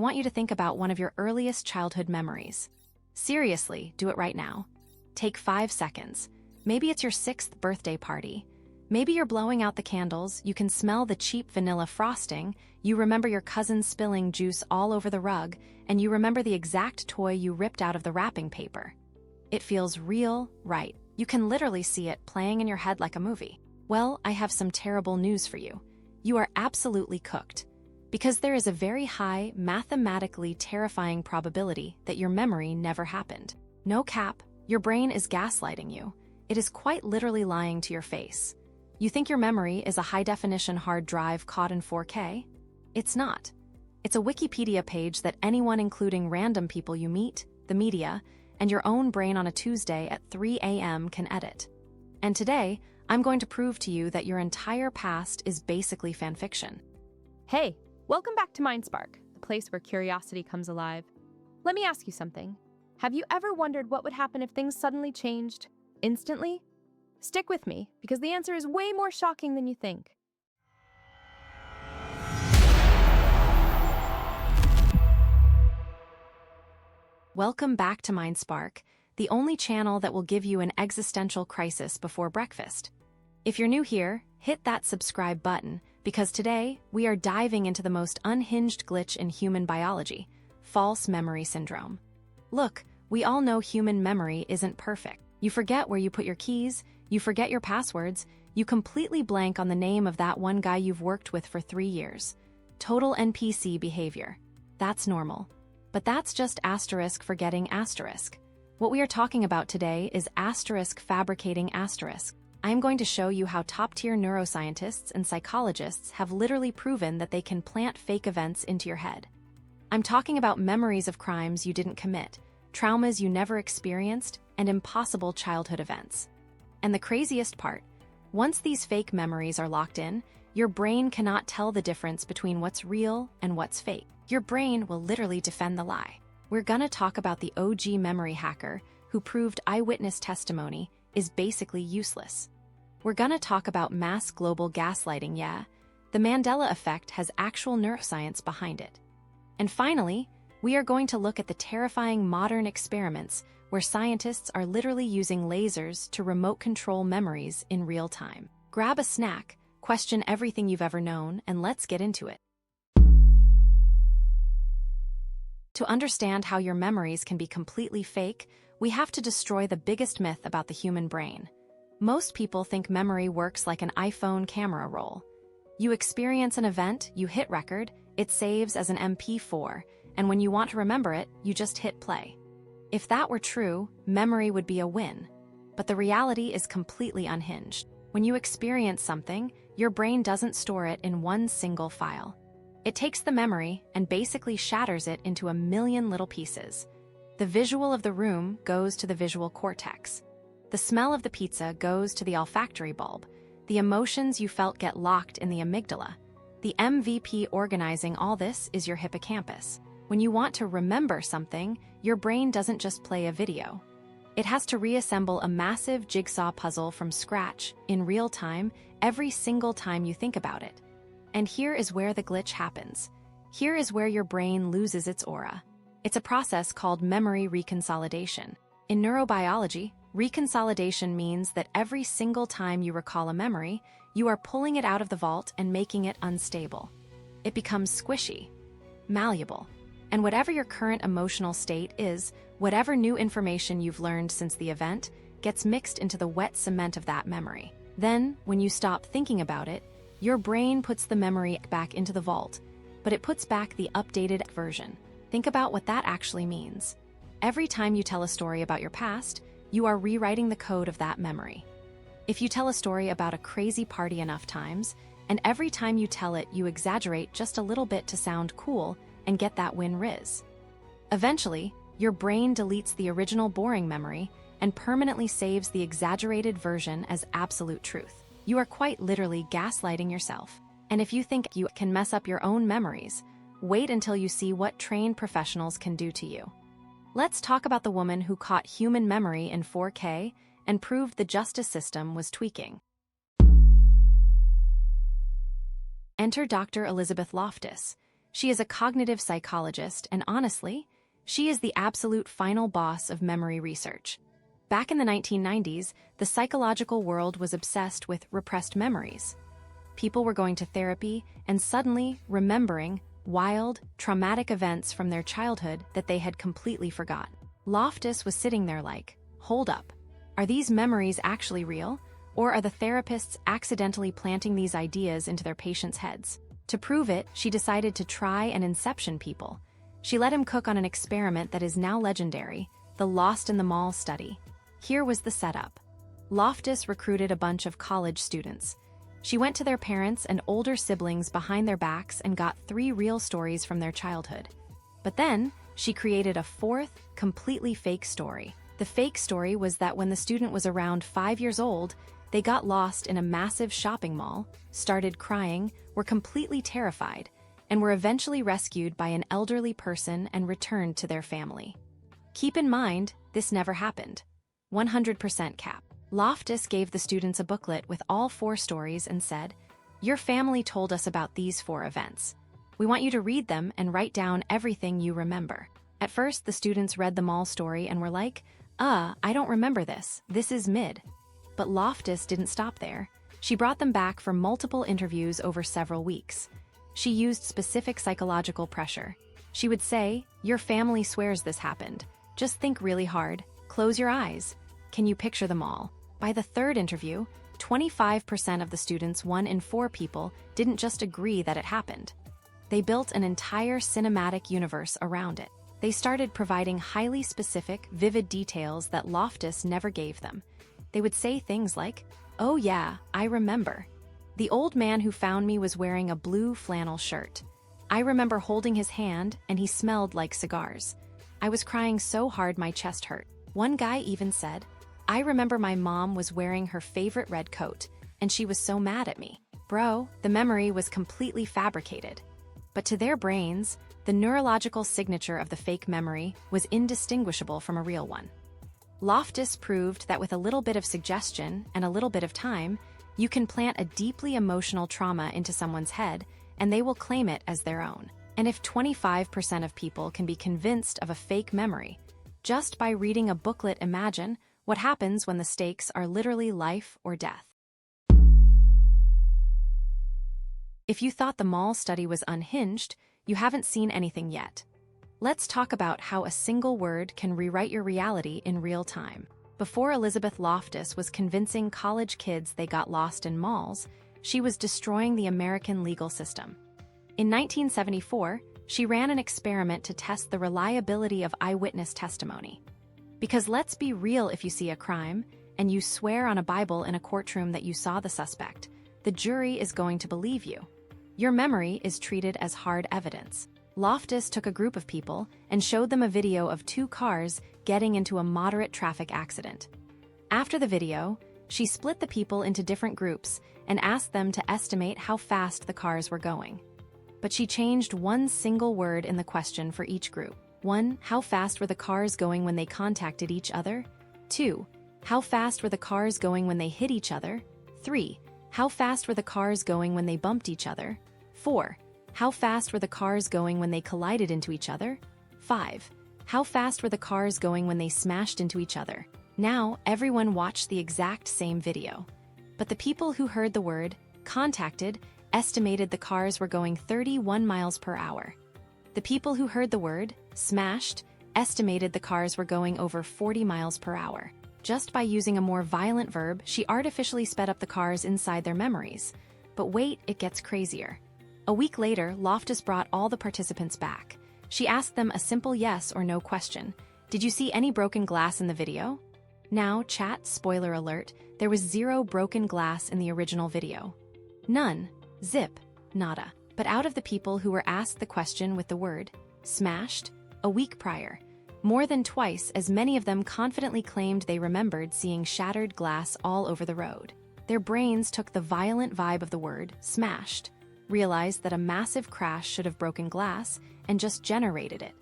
want you to think about one of your earliest childhood memories. Seriously, do it right now. Take 5 seconds. Maybe it's your 6th birthday party. Maybe you're blowing out the candles, you can smell the cheap vanilla frosting, you remember your cousin spilling juice all over the rug, and you remember the exact toy you ripped out of the wrapping paper. It feels real, right? You can literally see it playing in your head like a movie. Well, I have some terrible news for you. You are absolutely cooked. Because there is a very high, mathematically terrifying probability that your memory never happened. No cap, your brain is gaslighting you. It is quite literally lying to your face. You think your memory is a high-definition hard drive caught in 4K? It's not. It's a Wikipedia page that anyone, including random people you meet, the media, and your own brain on a Tuesday at 3 a.m. can edit. And today, I'm going to prove to you that your entire past is basically fanfiction. Hey, welcome back to MindSpark, the place where curiosity comes alive. Let me ask you something. Have you ever wondered what would happen if things suddenly changed instantly? Stick with me, because the answer is way more shocking than you think. Welcome back to MindSpark, the only channel that will give you an existential crisis before breakfast. If you're new here, hit that subscribe button, because today we are diving into the most unhinged glitch in human biology, false memory syndrome. Look, we all know human memory isn't perfect. You forget where you put your keys, you forget your passwords, you completely blank on the name of that one guy you've worked with for 3 years. Total NPC behavior. That's normal. But that's just asterisk forgetting asterisk. What we are talking about today is asterisk fabricating asterisk. I'm going to show you how top-tier neuroscientists and psychologists have literally proven that they can plant fake events into your head. I'm talking about memories of crimes you didn't commit, traumas you never experienced, and impossible childhood events. And the craziest part, once these fake memories are locked in, your brain cannot tell the difference between what's real and what's fake. Your brain will literally defend the lie. We're gonna talk about the OG memory hacker who proved eyewitness testimony is basically useless. We're gonna talk about mass global gaslighting, yeah. The Mandela Effect has actual neuroscience behind it. And finally, we are going to look at the terrifying modern experiments where scientists are literally using lasers to remote control memories in real time. Grab a snack, question everything you've ever known, and let's get into it. To understand how your memories can be completely fake, we have to destroy the biggest myth about the human brain. Most people think memory works like an iPhone camera roll. You experience an event, you hit record, it saves as an MP4, and when you want to remember it, you just hit play. If that were true, memory would be a win. But the reality is completely unhinged. When you experience something, your brain doesn't store it in one single file. It takes the memory and basically shatters it into a million little pieces. The visual of the room goes to the visual cortex. The smell of the pizza goes to the olfactory bulb. The emotions you felt get locked in the amygdala. The MVP organizing all this is your hippocampus. When you want to remember something, your brain doesn't just play a video. It has to reassemble a massive jigsaw puzzle from scratch, in real time, every single time you think about it. And here is where the glitch happens. Here is where your brain loses its aura. It's a process called memory reconsolidation. In neurobiology, reconsolidation means that every single time you recall a memory, you are pulling it out of the vault and making it unstable. It becomes squishy, malleable. And whatever your current emotional state is, whatever new information you've learned since the event, gets mixed into the wet cement of that memory. Then, when you stop thinking about it, your brain puts the memory back into the vault, but it puts back the updated version. Think about what that actually means. Every time you tell a story about your past, you are rewriting the code of that memory. If you tell a story about a crazy party enough times, and every time you tell it you exaggerate just a little bit to sound cool and get that win-riz. Eventually, your brain deletes the original boring memory and permanently saves the exaggerated version as absolute truth. You are quite literally gaslighting yourself. And if you think you can mess up your own memories, wait until you see what trained professionals can do to you. Let's talk about the woman who caught human memory in 4K and proved the justice system was tweaking. Enter Dr. Elizabeth Loftus. She is a cognitive psychologist, and honestly, she is the absolute final boss of memory research. Back in the 1990s, the psychological world was obsessed with repressed memories. People were going to therapy and suddenly remembering wild, traumatic events from their childhood that they had completely forgotten. Loftus was sitting there like, hold up. Are these memories actually real? Or are the therapists accidentally planting these ideas into their patients' heads? To prove it, she decided to try and inception people. She let him cook on an experiment that is now legendary, the Lost in the Mall study. Here was the setup. Loftus recruited a bunch of college students. She went to their parents and older siblings behind their backs and got 3 real stories from their childhood. But then, she created a 4th, completely fake story. The fake story was that when the student was around 5 years old, they got lost in a massive shopping mall, started crying, were completely terrified, and were eventually rescued by an elderly person and returned to their family. Keep in mind, this never happened. 100% cap. Loftus gave the students a booklet with all 4 stories and said, "Your family told us about these 4 events. We want you to read them and write down everything you remember." At first, the students read the mall story and were like, I don't remember this. This is mid. But Loftus didn't stop there. She brought them back for multiple interviews over several weeks. She used specific psychological pressure. She would say, "Your family swears this happened. Just think really hard. Close your eyes. Can you picture them all?" By the 3rd interview, 25% of the students, 1 in 4 people, didn't just agree that it happened. They built an entire cinematic universe around it. They started providing highly specific, vivid details that Loftus never gave them. They would say things like, "Oh yeah, I remember. The old man who found me was wearing a blue flannel shirt. I remember holding his hand and he smelled like cigars. I was crying so hard my chest hurt." One guy even said, "I remember my mom was wearing her favorite red coat and she was so mad at me." Bro, the memory was completely fabricated. But to their brains, the neurological signature of the fake memory was indistinguishable from a real one. Loftus proved that with a little bit of suggestion and a little bit of time, you can plant a deeply emotional trauma into someone's head and they will claim it as their own. And if 25% of people can be convinced of a fake memory, just by reading a booklet, imagine what happens when the stakes are literally life or death. If you thought the mall study was unhinged, you haven't seen anything yet. Let's talk about how a single word can rewrite your reality in real time. Before Elizabeth Loftus was convincing college kids they got lost in malls, she was destroying the American legal system. In 1974, she ran an experiment to test the reliability of eyewitness testimony. Because let's be real, if you see a crime, and you swear on a Bible in a courtroom that you saw the suspect, the jury is going to believe you. Your memory is treated as hard evidence. Loftus took a group of people and showed them a video of 2 cars getting into a moderate traffic accident. After the video, she split the people into different groups and asked them to estimate how fast the cars were going. But she changed one single word in the question for each group. 1. How fast were the cars going when they contacted each other? 2. How fast were the cars going when they hit each other? 3. How fast were the cars going when they bumped each other? 4. How fast were the cars going when they collided into each other? 5. How fast were the cars going when they smashed into each other? Now, everyone watched the exact same video. But the people who heard the word contacted estimated the cars were going 31 miles per hour. The people who heard the word smashed estimated the cars were going over 40 miles per hour. Just by using a more violent verb, she artificially sped up the cars inside their memories. But wait, it gets crazier. A week later, Loftus brought all the participants back. She asked them a simple yes or no question. Did you see any broken glass in the video? Now, chat, spoiler alert, there was 0 broken glass in the original video. None. Zip. Nada. But out of the people who were asked the question with the word smashed a week prior, more than twice as many of them confidently claimed they remembered seeing shattered glass all over the road. Their brains took the violent vibe of the word smashed, realized that a massive crash should have broken glass, and just generated it.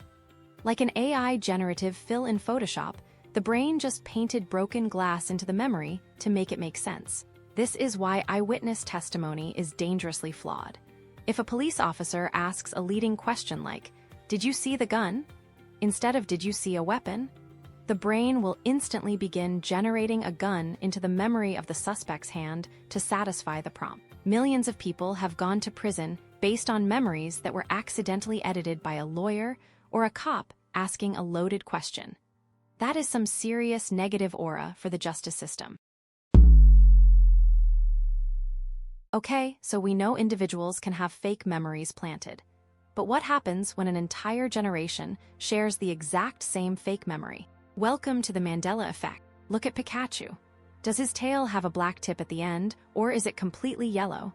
Like an AI generative fill in Photoshop, the brain just painted broken glass into the memory to make it make sense. This is why eyewitness testimony is dangerously flawed. If a police officer asks a leading question like, "Did you see the gun?" instead of "Did you see a weapon?" the brain will instantly begin generating a gun into the memory of the suspect's hand to satisfy the prompt. Millions of people have gone to prison based on memories that were accidentally edited by a lawyer or a cop asking a loaded question. That is some serious negative aura for the justice system. Okay, so we know individuals can have fake memories planted. But what happens when an entire generation shares the exact same fake memory? Welcome to the Mandela Effect. Look at Pikachu. Does his tail have a black tip at the end, or is it completely yellow?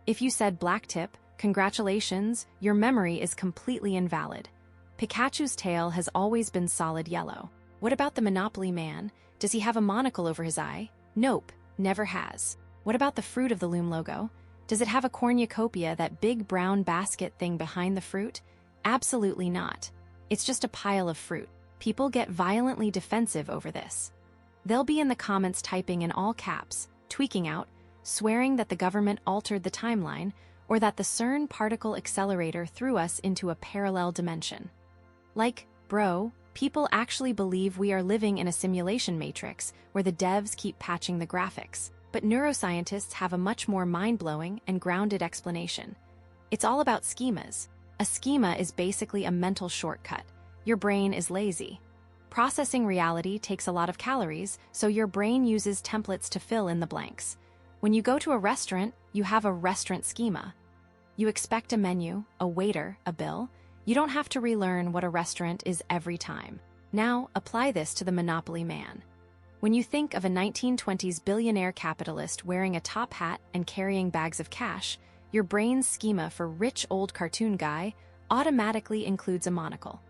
If you said black tip, congratulations, your memory is completely invalid. Pikachu's tail has always been solid yellow. What about the Monopoly Man? Does he have a monocle over his eye? Nope, never has. What about the Fruit of the Loom logo? Does it have a cornucopia, that big brown basket thing behind the fruit? Absolutely not. It's just a pile of fruit. People get violently defensive over this. They'll be in the comments typing in all caps, tweaking out, swearing that the government altered the timeline, or that the CERN particle accelerator threw us into a parallel dimension. Like, bro, people actually believe we are living in a simulation matrix where the devs keep patching the graphics. But neuroscientists have a much more mind-blowing and grounded explanation. It's all about schemas. A schema is basically a mental shortcut. Your brain is lazy. Processing reality takes a lot of calories, so your brain uses templates to fill in the blanks. When you go to a restaurant, you have a restaurant schema. You expect a menu, a waiter, a bill. You don't have to relearn what a restaurant is every time. Now, apply this to the Monopoly Man. When you think of a 1920s billionaire capitalist wearing a top hat and carrying bags of cash, your brain's schema for rich old cartoon guy automatically includes a monocle.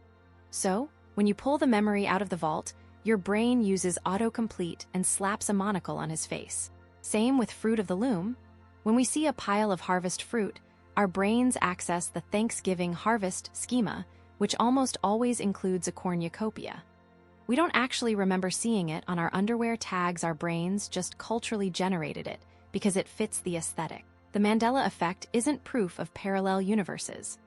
So, when you pull the memory out of the vault, your brain uses autocomplete and slaps a monocle on his face. Same with Fruit of the Loom. When we see a pile of harvest fruit, our brains access the Thanksgiving harvest schema, which almost always includes a cornucopia. We don't actually remember seeing it on our underwear tags. Our brains just culturally generated it because it fits the aesthetic. The Mandela Effect isn't proof of parallel universes.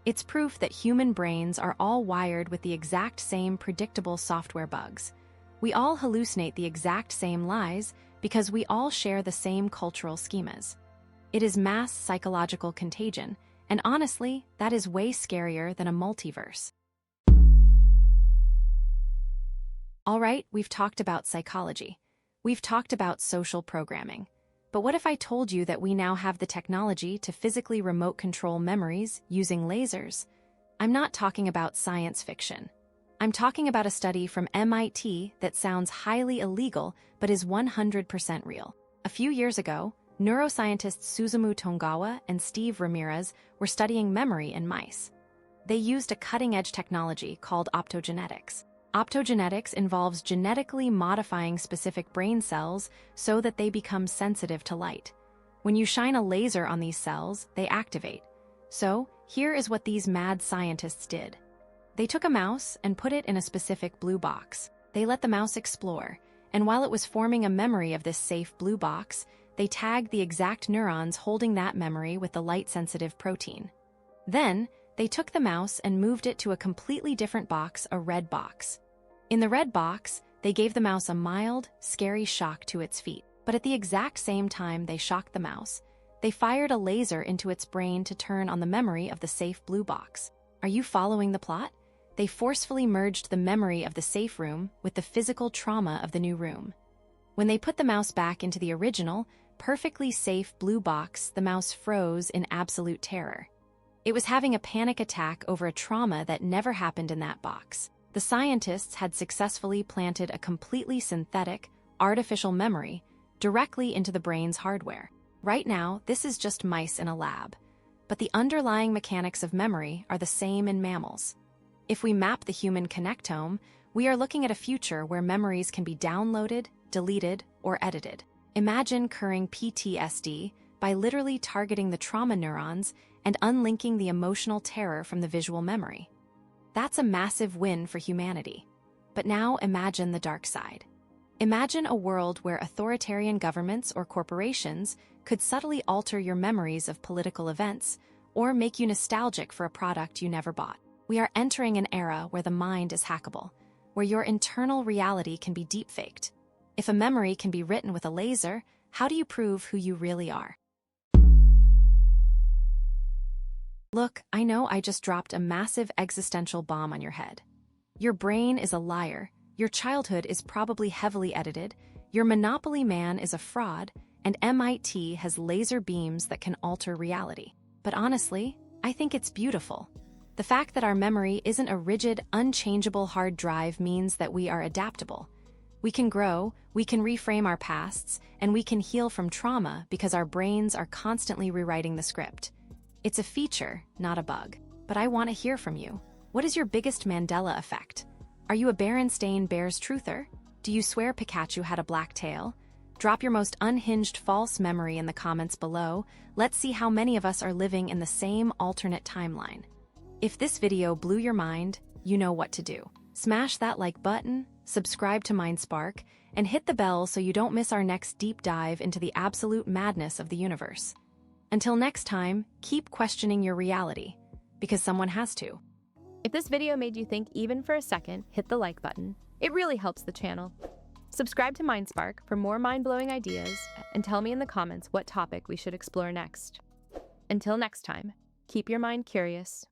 It's proof that human brains are all wired with the exact same predictable software bugs. We all hallucinate the exact same lies because we all share the same cultural schemas. It is mass psychological contagion, and honestly, that is way scarier than a multiverse. All right, we've talked about psychology. We've talked about social programming. But what if I told you that we now have the technology to physically remote control memories using lasers? I'm not talking about science fiction. I'm talking about a study from MIT that sounds highly illegal but is 100% real. A few years ago, neuroscientists Suzumu Tongawa and Steve Ramirez were studying memory in mice. They used a cutting-edge technology called optogenetics. Optogenetics involves genetically modifying specific brain cells so that they become sensitive to light. When you shine a laser on these cells, they activate. So, here is what these mad scientists did. They took a mouse and put it in a specific blue box. They let the mouse explore, and while it was forming a memory of this safe blue box, they tagged the exact neurons holding that memory with the light-sensitive protein. Then, they took the mouse and moved it to a completely different box, a red box. In the red box, they gave the mouse a mild, scary shock to its feet. But at the exact same time they shocked the mouse, they fired a laser into its brain to turn on the memory of the safe blue box. Are you following the plot? They forcefully merged the memory of the safe room with the physical trauma of the new room. When they put the mouse back into the original, perfectly safe blue box, the mouse froze in absolute terror. It was having a panic attack over a trauma that never happened in that box. The scientists had successfully planted a completely synthetic, artificial memory directly into the brain's hardware. Right now, this is just mice in a lab. But the underlying mechanics of memory are the same in mammals. If we map the human connectome, we are looking at a future where memories can be downloaded, deleted, or edited. Imagine curing PTSD by literally targeting the trauma neurons and unlinking the emotional terror from the visual memory. That's a massive win for humanity. But now imagine the dark side. Imagine a world where authoritarian governments or corporations could subtly alter your memories of political events or make you nostalgic for a product you never bought. We are entering an era where the mind is hackable, where your internal reality can be deepfaked. If a memory can be written with a laser, how do you prove who you really are? Look, I know I just dropped a massive existential bomb on your head. Your brain is a liar, your childhood is probably heavily edited, your Monopoly man is a fraud, and MIT has laser beams that can alter reality. But honestly, I think it's beautiful. The fact that our memory isn't a rigid, unchangeable hard drive means that we are adaptable. We can grow, we can reframe our pasts, and we can heal from trauma because our brains are constantly rewriting the script. It's a feature, not a bug. But I want to hear from you. What is your biggest Mandela effect? Are you a Berenstain Bears truther? Do you swear Pikachu had a black tail? Drop your most unhinged false memory in the comments below. Let's see how many of us are living in the same alternate timeline. If this video blew your mind, you know what to do. Smash that like button, subscribe to MindSpark, and hit the bell so you don't miss our next deep dive into the absolute madness of the universe. Until next time, keep questioning your reality, because someone has to. If this video made you think even for a second, hit the like button. It really helps the channel. Subscribe to MindSpark for more mind-blowing ideas, and tell me in the comments what topic we should explore next. Until next time, keep your mind curious,